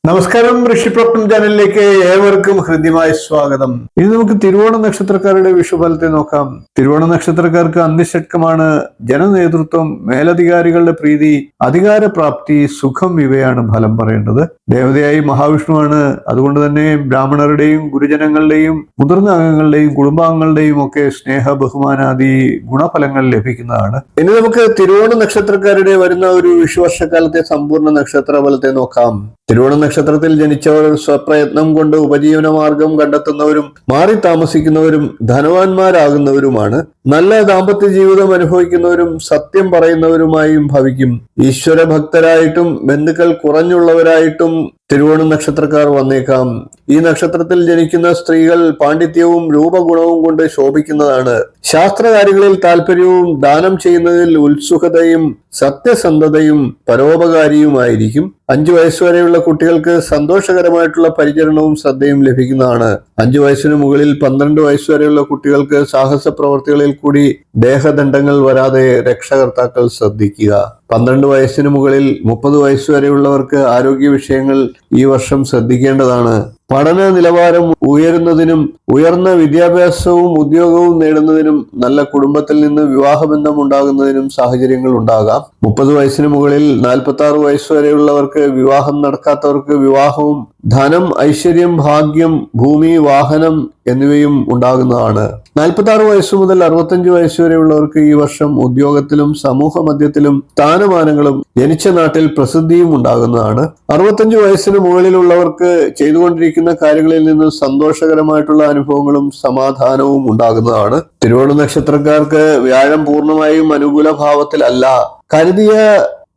നമസ്കാരം, ഋഷിപ്രപ്നം ചാനലിലേക്ക് ഏവർക്കും ഹൃദ്യമായ സ്വാഗതം. ഇനി നമുക്ക് തിരുവോണ നക്ഷത്രക്കാരുടെ വിഷുഫലത്തെ നോക്കാം. തിരുവോണ നക്ഷത്രക്കാർക്ക് അന്ത്യഷട്കമാണ്. ജനനേതൃത്വം, മേലധികാരികളുടെ പ്രീതി, അധികാരപ്രാപ്തി, സുഖം ഇവയാണ് ഫലം പറയേണ്ടത്. ദേവതയായി മഹാവിഷ്ണുവാണ്. അതുകൊണ്ട് തന്നെ ബ്രാഹ്മണരുടെയും ഗുരുജനങ്ങളുടെയും മുതിർന്ന അംഗങ്ങളുടെയും കുടുംബാംഗങ്ങളുടെയും ഒക്കെ സ്നേഹ ബഹുമാനാദി ഗുണഫലങ്ങൾ ലഭിക്കുന്നതാണ്. ഇനി നമുക്ക് തിരുവോണ നക്ഷത്രക്കാരുടെ വരുന്ന ഒരു വിഷുവർഷക്കാലത്തെ സമ്പൂർണ്ണ നക്ഷത്ര ഫലത്തെ നോക്കാം. തിരുവോണ നക്ഷത്രത്തിൽ ജനിച്ചവർ സ്വപ്രയത്നം കൊണ്ട് ഉപജീവനമാർഗം കണ്ടെത്തുന്നവരും മാറി താമസിക്കുന്നവരും ധനവാന്മാരാകുന്നവരുമാണ്. നല്ല ദാമ്പത്യ ജീവിതം അനുഭവിക്കുന്നവരും സത്യം പറയുന്നവരുമായും ഭവിക്കും. ഈശ്വര ഭക്തരായിട്ടും ബന്ധുക്കൾ കുറഞ്ഞുള്ളവരായിട്ടും തിരുവോണ നക്ഷത്രക്കാർ വന്നേക്കാം. ഈ നക്ഷത്രത്തിൽ ജനിക്കുന്ന സ്ത്രീകൾ പാണ്ഡിത്യവും രൂപഗുണവും കൊണ്ട് ശോഭിക്കുന്നതാണ്. ശാസ്ത്രകാര്യങ്ങളിൽ താല്പര്യവും ദാനം ചെയ്യുന്നതിൽ ഉത്സുകതയും സത്യസന്ധതയും പരോപകാരിയുമായിരിക്കും. 5 വയസ്സുവരെയുള്ള കുട്ടികൾക്ക് സന്തോഷകരമായിട്ടുള്ള പരിചരണവും ശ്രദ്ധയും ലഭിക്കുന്നതാണ്. 5 വയസ്സിന് മുകളിൽ 12 വയസ്സുവരെയുള്ള കുട്ടികൾക്ക് സാഹസ പ്രവർത്തികളിൽ കൂടി ദേഹദണ്ഡങ്ങൾ വരാതെ രക്ഷകർത്താക്കൾ ശ്രദ്ധിക്കുക. 12 വയസ്സിന് മുകളിൽ 30 വയസ്സുവരെയുള്ളവർക്ക് ആരോഗ്യ വിഷയങ്ങൾ ഈ വർഷം ശ്രദ്ധിക്കേണ്ടതാണ്. പഠന നിലവാരം ഉയരുന്നതിനും ഉയർന്ന വിദ്യാഭ്യാസവും ഉദ്യോഗവും നേടുന്നതിനും നല്ല കുടുംബത്തിൽ നിന്ന് വിവാഹബന്ധം ഉണ്ടാകുന്നതിനും സാഹചര്യങ്ങൾ ഉണ്ടാകാം. 30 വയസ്സിന് മുകളിൽ 46 വയസ്സുവരെയുള്ളവർക്ക് വിവാഹം നടക്കാത്തവർക്ക് വിവാഹവും ധനം, ഐശ്വര്യം, ഭാഗ്യം, ഭൂമി, വാഹനം എന്നിവയും ഉണ്ടാകുന്നതാണ്. 46 വയസ്സു മുതൽ 65 വയസ്സുവരെയുള്ളവർക്ക് ഈ വർഷം ഉദ്യോഗത്തിലും സമൂഹ മധ്യത്തിലും സ്ഥാനമാനങ്ങളും ജനിച്ച നാട്ടിൽ പ്രസിദ്ധിയും ഉണ്ടാകുന്നതാണ്. 65 വയസ്സിന് മുകളിലുള്ളവർക്ക് ചെയ്തുകൊണ്ടിരിക്കുന്ന കാര്യങ്ങളിൽ നിന്ന് സന്തോഷകരമായിട്ടുള്ള അനുഭവങ്ങളും സമാധാനവും ഉണ്ടാകുന്നതാണ്. തിരുവോണ നക്ഷത്രക്കാർക്ക് വ്യാഴം പൂർണ്ണമായും അനുകൂല ഭാവത്തിലല്ല. കരുതിയ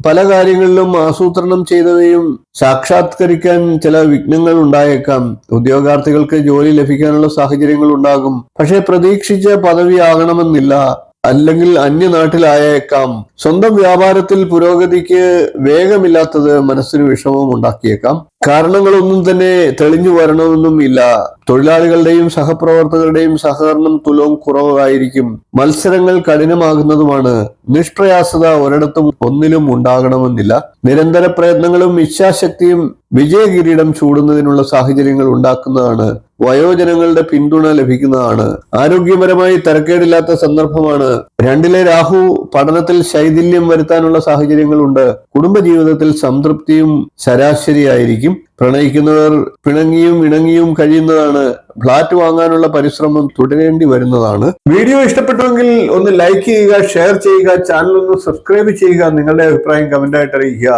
പല കാര്യങ്ങളിലും ആസൂത്രണം ചെയ്തവയും സാക്ഷാത്കരിക്കാൻ ചില വിഘ്നങ്ങൾ ഉണ്ടായേക്കാം. ഉദ്യോഗാർത്ഥികൾക്ക് ജോലി ലഭിക്കാനുള്ള സാഹചര്യങ്ങൾ ഉണ്ടാകും. പക്ഷെ പ്രതീക്ഷിച്ച പദവി ആകണമെന്നില്ല. അല്ലെങ്കിൽ അന്യനാട്ടിലായേക്കാം. സ്വന്തം വ്യാപാരത്തിൽ പുരോഗതിക്ക് വേഗമില്ലാത്തത് മനസ്സിന് വിഷമം ഉണ്ടാക്കിയേക്കാം. കാരണങ്ങളൊന്നും തന്നെ തെളിഞ്ഞു വരണമെന്നും ഇല്ല. തൊഴിലാളികളുടെയും സഹപ്രവർത്തകരുടെയും സഹകരണം തുലവും കുറവായിരിക്കും. മത്സരങ്ങൾ കഠിനമാകുന്നതുമാണ്. നിഷ്പ്രയാസത ഒരിടത്തും ഒന്നിലും ഉണ്ടാകണമെന്നില്ല. നിരന്തര പ്രയത്നങ്ങളും ഇച്ഛാശക്തിയും വിജയകിരീടം ചൂടുന്നതിനുള്ള സാഹചര്യങ്ങൾ ഉണ്ടാക്കുന്നതാണ്. വയോജനങ്ങളുടെ പിന്തുണ ലഭിക്കുന്നതാണ്. ആരോഗ്യപരമായി തരക്കേടില്ലാത്ത സന്ദർഭമാണ്. 2-ലെ രാഹു പഠനത്തിൽ ശൈഥില്യം വരുത്താനുള്ള സാഹചര്യങ്ങളുണ്ട്. കുടുംബജീവിതത്തിൽ സംതൃപ്തിയും ശരാശരിയായിരിക്കും. പ്രണയിക്കുന്നവർ പിണങ്ങിയും ഇണങ്ങിയും കഴിയുന്നതാണ്. ഫ്ലാറ്റ് വാങ്ങാനുള്ള പരിശ്രമം തുടരേണ്ടി വരുന്നതാണ്. വീഡിയോ ഇഷ്ടപ്പെട്ടുവെങ്കിൽ ഒന്ന് ലൈക്ക് ചെയ്യുക, ഷെയർ ചെയ്യുക, ചാനൽ ഒന്ന് സബ്സ്ക്രൈബ് ചെയ്യുക. നിങ്ങളുടെ അഭിപ്രായം കമന്റായിട്ട് അറിയിക്കുക.